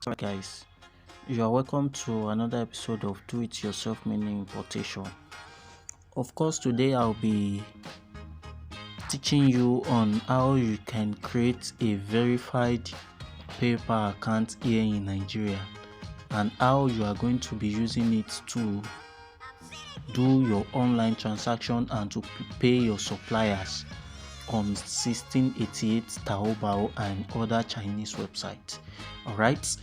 Alright guys, you are welcome to another episode of Do It Yourself Meaning Importation. Of course, today I'll be teaching you on how you can create a verified PayPal account here in Nigeria and how you are going to be using it to do your online transaction and to pay your suppliers on 1688 Taobao and other Chinese websites. Alright,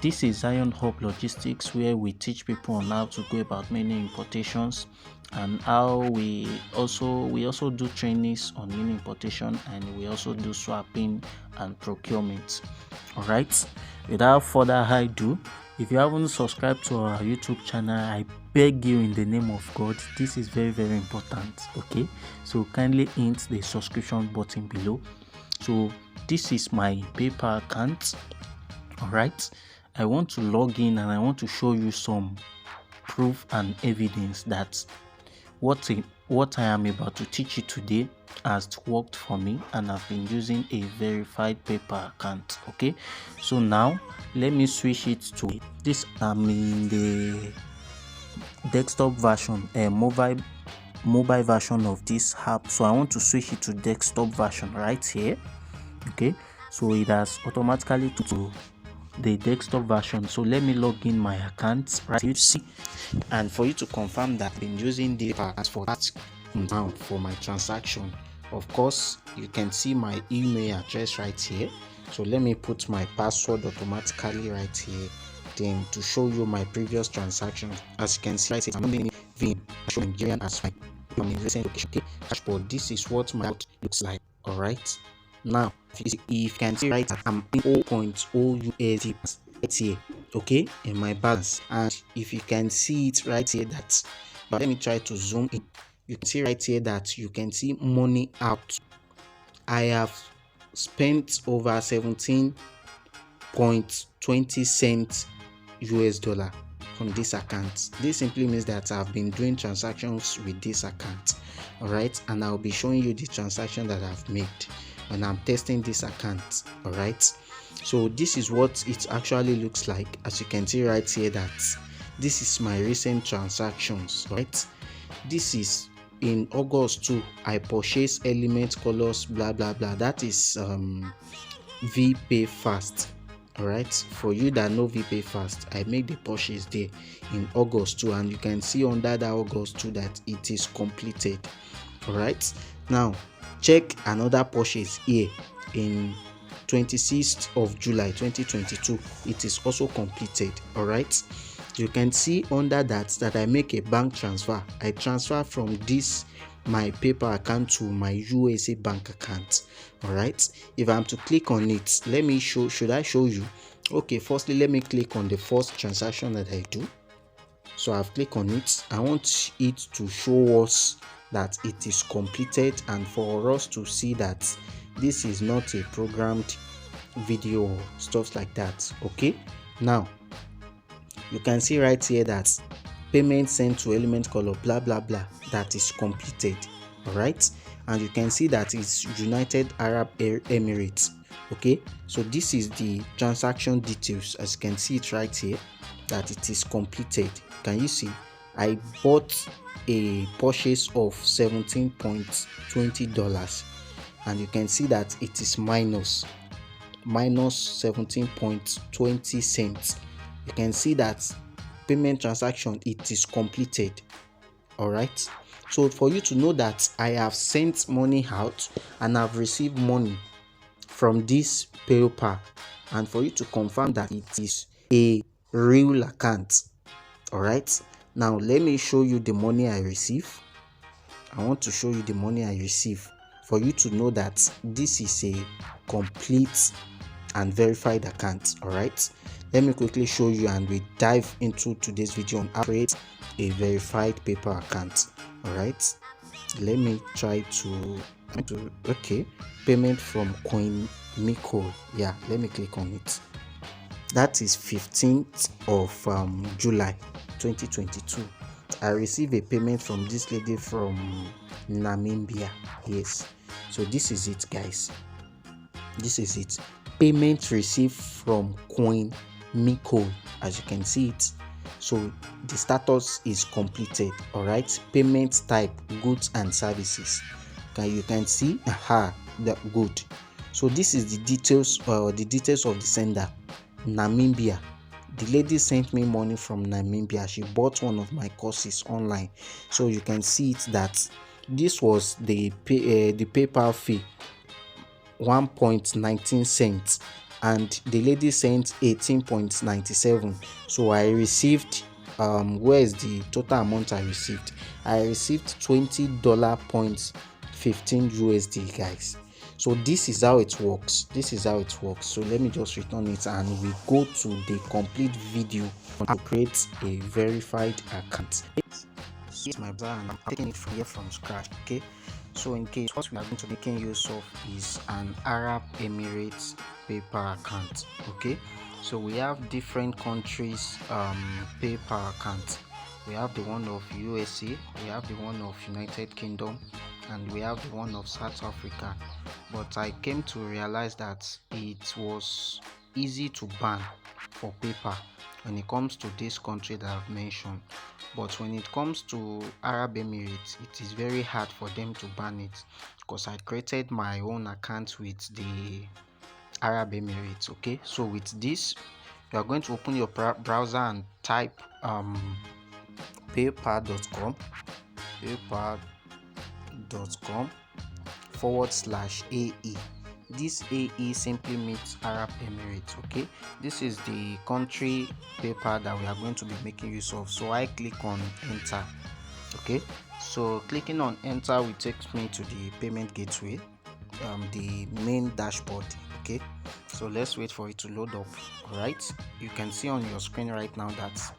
this is Zionhublogistics, where we teach people on how to go about many importations and how we also do trainings on mini importation, and we also do swapping and procurement. Alright, without further ado, if you haven't subscribed to our YouTube channel, I beg you in the name of God, this is very important. Okay, so kindly hit the subscription button below. So this is my PayPal account. Alright, I want to log in and I want to show you some proof and evidence that what I am about to teach you today has worked for me, and I've been using a verified PayPal account. Okay, so now let me switch it to this. I'm in the desktop version, mobile version of this app, so I want to switch it to desktop version right here. Okay, so it has automatically to the desktop version. So let me log in my account right here, see, and for you to confirm that I've been using the account for that amount for my transaction. Of course, you can see my email address right here. So let me put my password automatically right here. Then to show you my previous transaction, as you can see right here, I'm only showing Nigerian as my recent location. Okay, dashboard. This is what my account looks like. All right. Now, if you can see right, I'm in 0.0 right here. Okay, in my balance, and if you can see it right here, that. But let me try to zoom in. You can see right here that you can see money out. I have spent over 17.20 cents US dollar from this account. This simply means that I've been doing transactions with this account. All right, and I'll be showing you the transaction that I've made when I'm testing this account. All right, so this is what it actually looks like. As you can see right here, that this is my recent transactions. Right, this is in August 2. I purchased element colors, blah blah blah. That is VPay Fast. All right, for you that know VPay Fast, I made the purchase there in August 2, and you can see under that August 2 that it is completed. All right, now check another purchase here in 26th of July 2022. It is also completed. All right, you can see under that I make a bank transfer. I transfer from this my PayPal account to my USA bank account. All right, if I'm to click on it, let me show. Should I show you? Okay, firstly let me click on the first transaction that I do. So I've clicked on it. I want it to show us that it is completed, and for us to see that this is not a programmed video or stuff like that. Okay, now you can see right here that payment sent to element color, blah blah blah, that is completed. All right, and you can see that it's United Arab Emirates. Okay, so this is the transaction details. As you can see it right here, that it is completed. Can you see? I bought a purchase of $17.20, and you can see that it is minus 17.20 cents. You can see that payment transaction, it is completed. All right, so for you to know that I have sent money out and I've received money from this PayPal, and for you to confirm that it is a real account. All right, now let me show you the money I receive. I want to show you the money I receive for you to know that this is a complete and verified account. All right, let me quickly show you, and we dive into today's video on how to create a verified PayPal account. All right, let me try to okay, payment from 𝐋𝐢𝐧𝐤. Yeah, let me click on it. That is 15th of July 2022. I received a payment from this lady from Namibia. Yes, so this is it, guys. This is it. Payment received from 𝐜𝐴, as you can see it. So the status is completed. All right, payment type goods and services. You can see the good. So this is the details of the sender, Namibia. The lady sent me money from Namibia. She bought one of my courses online. So you can see it that this was the PayPal fee, 1.19 cents, and the lady sent 18.97. So I received where is the total amount I received? I received $20.15 USD, guys. So this is how it works. So let me just return it and we go to the complete video to create a verified account. So it's my browser and I'm taking it from here from scratch. Okay, so in case what we are going to be making use of is an Arab Emirates PayPal account. Okay, so we have different countries PayPal accounts. We have the one of USA, we have the one of United Kingdom, and we have the one of South Africa. But I came to realize that it was easy to ban for PayPal when it comes to this country that I've mentioned. But when it comes to Arab Emirates, it is very hard for them to ban it, because I created my own account with the Arab Emirates. Okay, so with this, you are going to open your browser and type paypal.com /AE. This AE simply means Arab Emirates. Okay, this is the country PayPal that we are going to be making use of. So I click on enter. Okay, so clicking on enter will take me to the payment gateway, the main dashboard. Okay, so let's wait for it to load up. All right, you can see on your screen right now that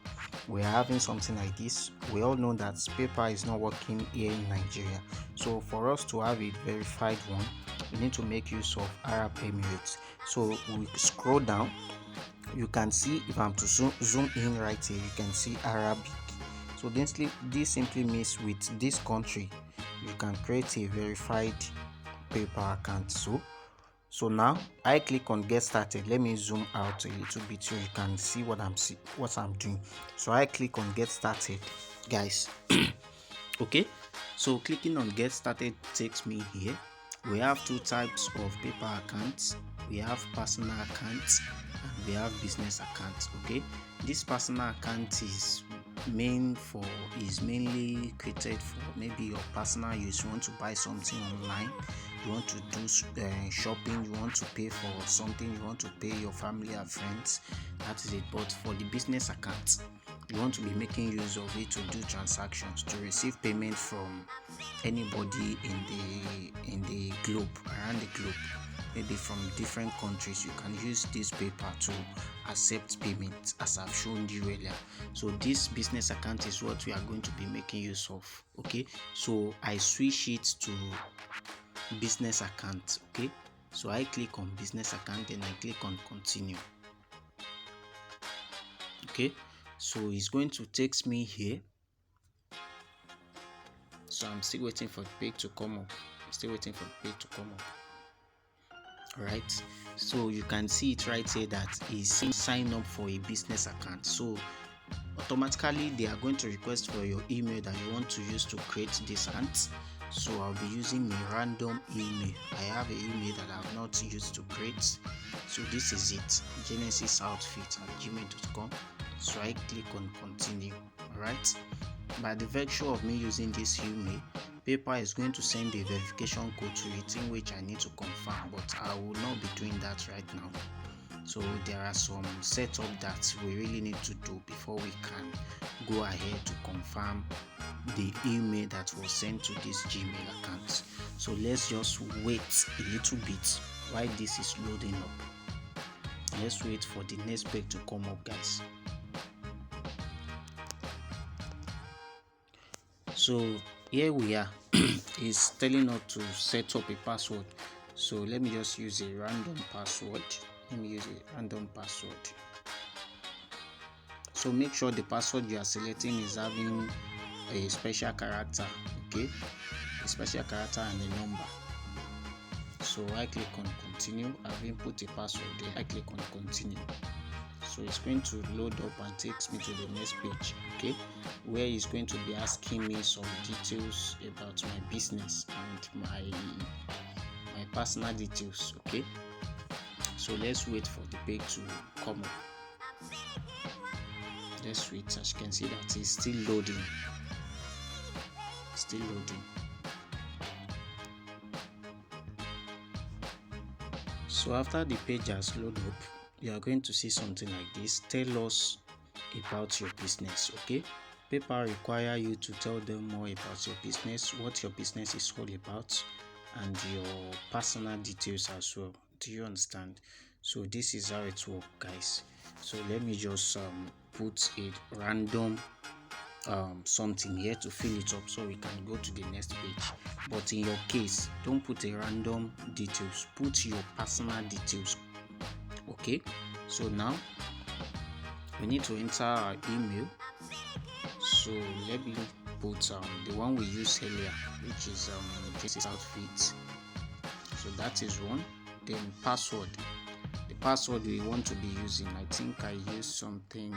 we're having something like this. We all know that PayPal is not working here in Nigeria. So for us to have a verified one, we need to make use of Arab Emirates. So we scroll down. You can see, if I'm to zoom in right here, you can see Arabic. So this simply means with this country, you can create a verified PayPal account. So now I click on get started. Let me zoom out a little bit so you can see what I'm doing. So I click on get started, guys. Okay, so clicking on get started takes me here. We have two types of PayPal accounts. We have personal accounts and we have business accounts. Okay, this personal account is mainly created for maybe your personal use. You want to buy something online, you want to do shopping, you want to pay for something, you want to pay your family and friends. That is it. But for the business account, you want to be making use of it to do transactions, to receive payment from anybody in the globe, around the globe, maybe from different countries. You can use this PayPal to accept payments, as I've shown you earlier. So this business account is what we are going to be making use of. Okay, so I switch it to business account. Okay, so I click on business account, then I click on continue. Okay, so it's going to take me here. So I'm still waiting for the page to come up. All right, so you can see it right here that is sign up for a business account. So automatically they are going to request for your email that you want to use to create this account. So I'll be using a random email. I have an email that I've not used to create. So this is it, @gmail.com. So I click on continue. All right, by the virtue of me using this email, PayPal is going to send a verification code to it, in which I need to confirm, but I will not be doing that right now. So there are some setup that we really need to do before we can go ahead to confirm the email that was sent to this Gmail account. So let's just wait a little bit while this is loading up. Let's wait for the next page to come up, guys. So here we are. It's telling us to set up a password. So let me just use a random password. So make sure the password you are selecting is having a special character. Okay, a special character and a number. So I click on continue. I've input a password there. I click on continue. So it's going to load up and takes me to the next page, okay, where it's going to be asking me some details about my business and my personal details, okay. So let's wait for the page to come up. Let's wait. As you can see that it's still loading. Still loading. So after the page has loaded up, you are going to see something like this. Tell us about your business, okay. PayPal require you to tell them more about your business, what your business is all about, and your personal details as well. Do you understand? So this is how it works, guys. So let me just put a random something here to fill it up so we can go to the next page. But in your case, don't put a random details, put your personal details, okay. So now we need to enter our email. So let me put the one we used earlier, which is this is outfit. So that is one. Then password, the password we want to be using. I think I used something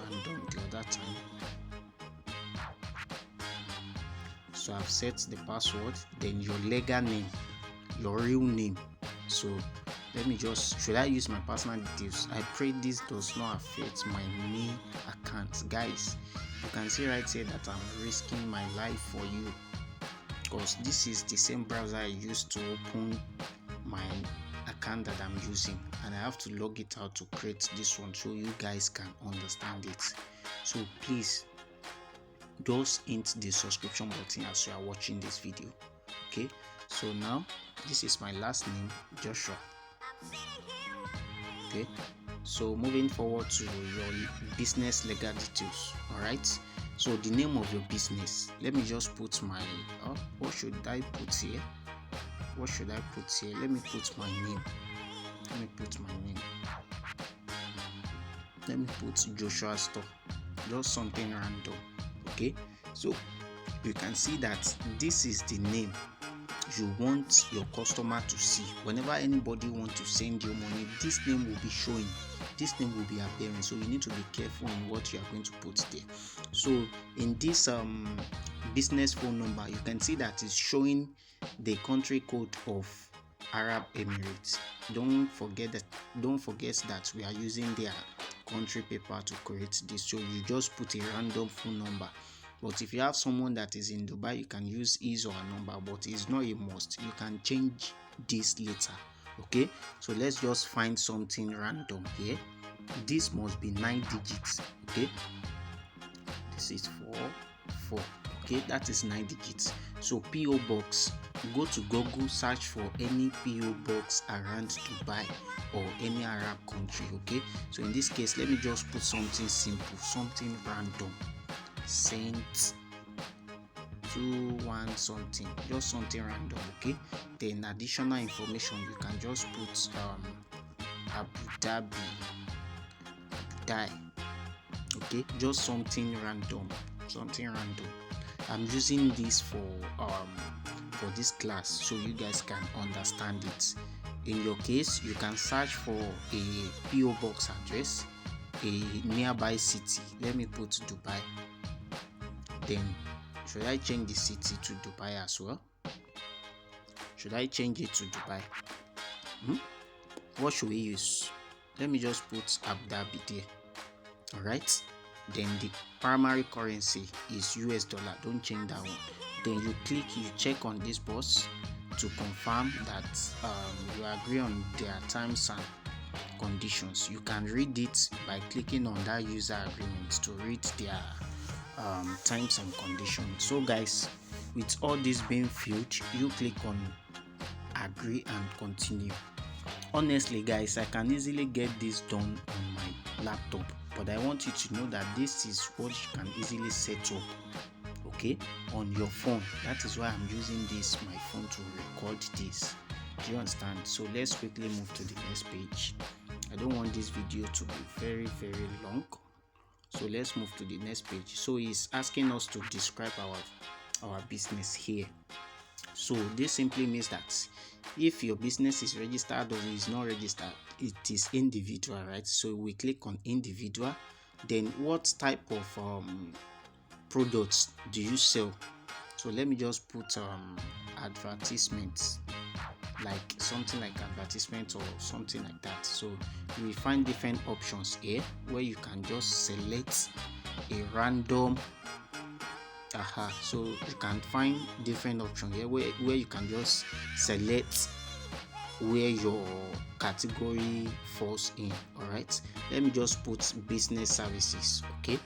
random the other time. So I've set the password. Then your legal name, your real name. So let me just, should I use my personal details? I pray this does not affect my main account. Guys, you can see right here that I'm risking my life for you, because this is the same browser I used to open my account that I'm using, and I have to log it out to create this one so you guys can understand it. So please just hit the subscription button as you are watching this video, okay. So now this is my last name, Joshua, okay. So moving forward to your business legal details. All right, so the name of your business, let me just put my what should I put here? What should I put here? Let me put my name. Let me put my name. Let me put Joshua Store. Just something random, okay. So you can see that this is the name you want your customer to see. Whenever anybody wants to send you money, this name will be showing, this name will be appearing. So you need to be careful in what you are going to put there. So in this business phone number, you can see that it's showing the country code of Arab Emirates. Don't forget that we are using their country paper to create this. So you just put a random phone number. But if you have someone that is in Dubai, you can use his or her number, but it's not a must. You can change this later, okay. So let's just find something random here. This must be 9 digits, okay. This is 4, okay. That is 9 digits. So PO box, go to Google, search for any PO box around Dubai or any Arab country, okay. So in this case, let me just put something simple, something random. Saint 21 something, just something random, okay. Then additional information, you can just put Abu Dhabi, okay. Just something random. I'm using this for this class so you guys can understand it. In your case, you can search for a PO box address, a nearby city. Let me put Dubai. Then should I change the city to Dubai as well? Should I change it to Dubai? What should we use? Let me just put Abu Dhabi there. All right. Then the primary currency is US dollar. Don't change that one. Then you check on this box to confirm that you agree on their terms and conditions. You can read it by clicking on that user agreement to read their terms and conditions. So guys, with all this being filled, you click on agree and continue. Honestly guys, I can easily get this done on my laptop, but I want you to know that this is what you can easily set up, okay, on your phone. That is why I'm using my phone to record this. Do you understand? So let's quickly move to the next page. I don't want this video to be very, very long. So let's move to the next page. So he's asking us to describe our business here. So this simply means that if your business is registered or is not registered, it is individual, right? So we click on individual. Then what type of products do you sell? So let me just put advertisements, like something like advertisement or something like that. So we find different options here where you can just select a random so you can find different options here where you can just select where your category falls in. All right, let me just put business services. Okay,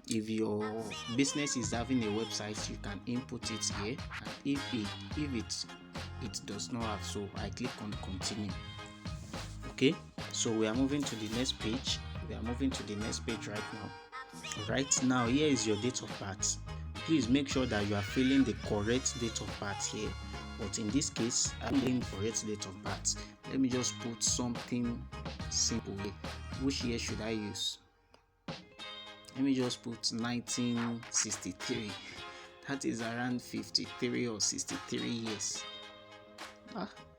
if your business is having a website, you can input it here, and if it does not have, so I click on continue. Okay, so we are moving to the next page. Right now. Right now, here is your date of birth. Please make sure that you are filling the correct date of birth here, but in this case I'm filling correct date of birth. Let me just put something simple here. Which year should I use? Let me just put 1963. That is around 53 or 63 years.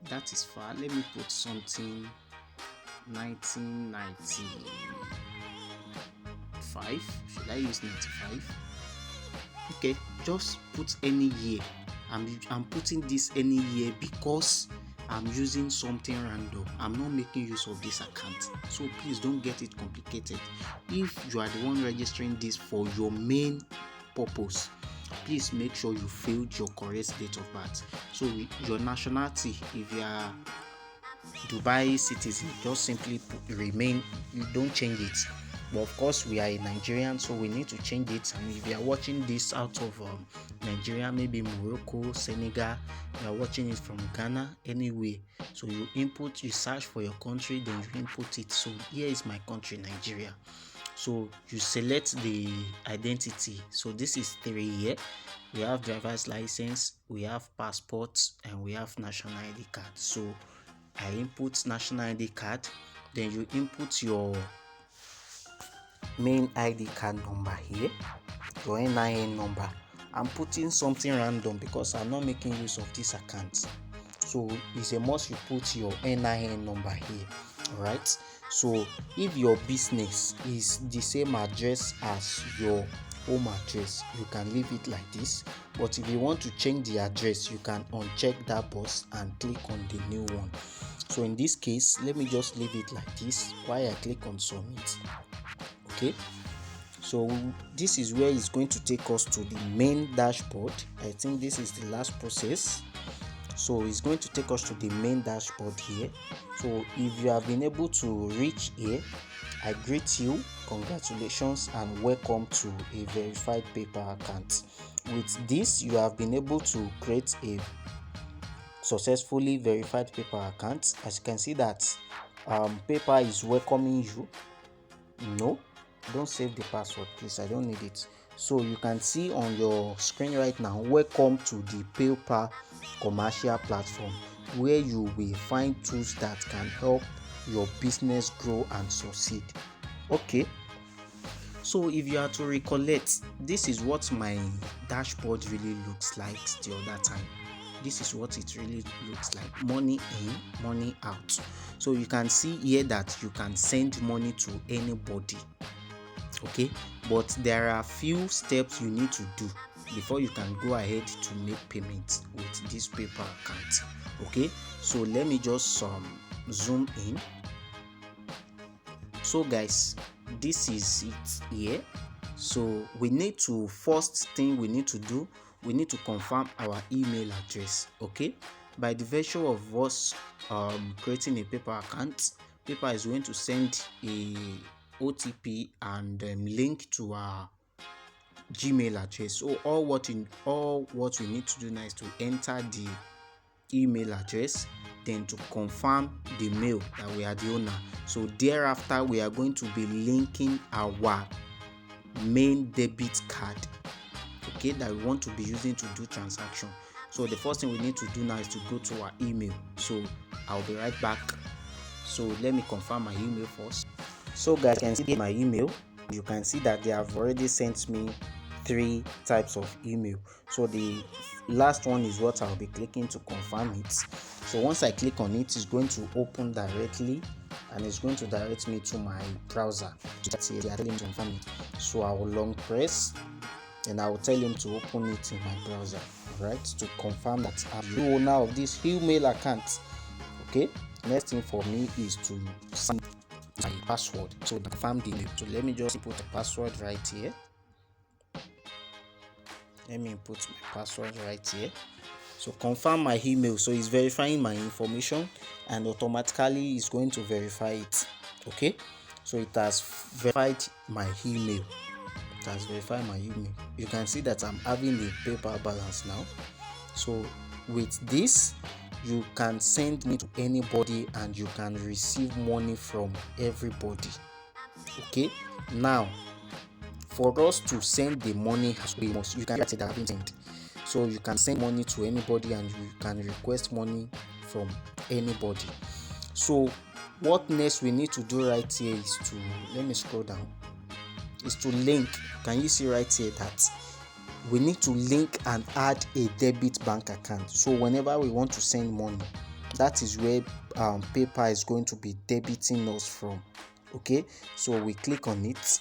That is far. Let me put something 1995. Should I use 95? Okay, just put any year. I'm putting this any year because I'm using something random. I'm not making use of this account, so please don't get it complicated. If you are the one registering this for your main purpose, please make sure you filled your correct date of birth. So your nationality, if you are Dubai citizen, just simply remain, you don't change it. But of course we are a Nigerian, so we need to change it. And if you are watching this out of Nigeria, maybe Morocco, Senegal, you are watching it from Ghana, anyway, so you search for your country, then you input it. So here is my country, Nigeria. So you select the identity. So this is 3 here. We have driver's license, we have passports, and we have national ID card. So I input national ID card, then you input your main ID card number here, your NIN number. I'm putting something random because I'm not making use of this account, so it's a must you put your NIN number here. All right, so if your business is the same address as your home address, you can leave it like this. But if you want to change the address, you can uncheck that box and click on the new one. So in this case, let me just leave it like this while I click on submit. Okay, so this is where it's going to take us to the main dashboard. I think this is the last process. So it's going to take us to the main dashboard here. So if you have been able to reach here, I greet you, congratulations, and welcome to a verified PayPal account. With this, you have been able to create a successfully verified PayPal account. As you can see that PayPal is welcoming you. No, don't save the password, please, I don't need it. So you can see on your screen right now, welcome to the PayPal commercial platform, where you will find tools that can help your business grow and succeed. Okay, so if you are to recollect, this is what my dashboard really looks like the other time. This is what it really looks like. Money in, money out. So you can see here that you can send money to anybody. Okay, but there are a few steps you need to do before you can go ahead to make payments with this PayPal account. Okay, so let me just zoom in. So guys, this is it here. So we need to, first thing we need to do, we need to confirm our email address. Okay, by the virtue of us creating a PayPal account, PayPal is going to send a OTP and link to our Gmail address. So all what we need to do now is to enter the email address, then to confirm the mail that we are the owner. So thereafter, we are going to be linking our main debit card, okay, that we want to be using to do transaction. So the first thing we need to do now is to go to our email. So I'll be right back. So let me confirm my email first. So guys, you can see my email. You can see that they have already sent me 3 types of email. So the last one is what I'll be clicking to confirm it. So once I click on it, it's going to open directly and it's going to direct me to my browser. They are telling me to confirm it. So I will long press and I will tell him to open it in my browser, right, to confirm that I'm the owner of this email account. Okay, next thing for me is to send my password, so confirm the email. So let me just put a password right here. Let me put my password right here. So confirm my email. So it's verifying my information and automatically it's going to verify it. Okay, so it has verified my email. It has verified my email. You can see that I'm having a PayPal balance now. So with this, you can send money to anybody and you can receive money from everybody. Okay, now for us to send the money, you can get it that sent. So you can send money to anybody and you can request money from anybody. So what next we need to do right here is to, let me scroll down, is to link. Can you see right here that we need to link and add a debit bank account? So whenever we want to send money, that is where PayPal is going to be debiting us from. Okay, so we click on it.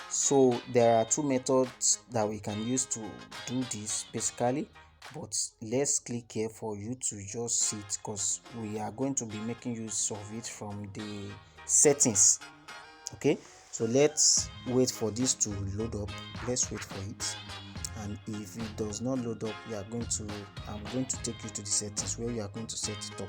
So there are 2 methods that we can use to do this basically, but let's click here for you to just see it, because we are going to be making use of it from the settings. Okay, so let's wait for this to load up. Let's wait for it, and if it does not load up, I'm going to take you to the settings where you are going to set it up.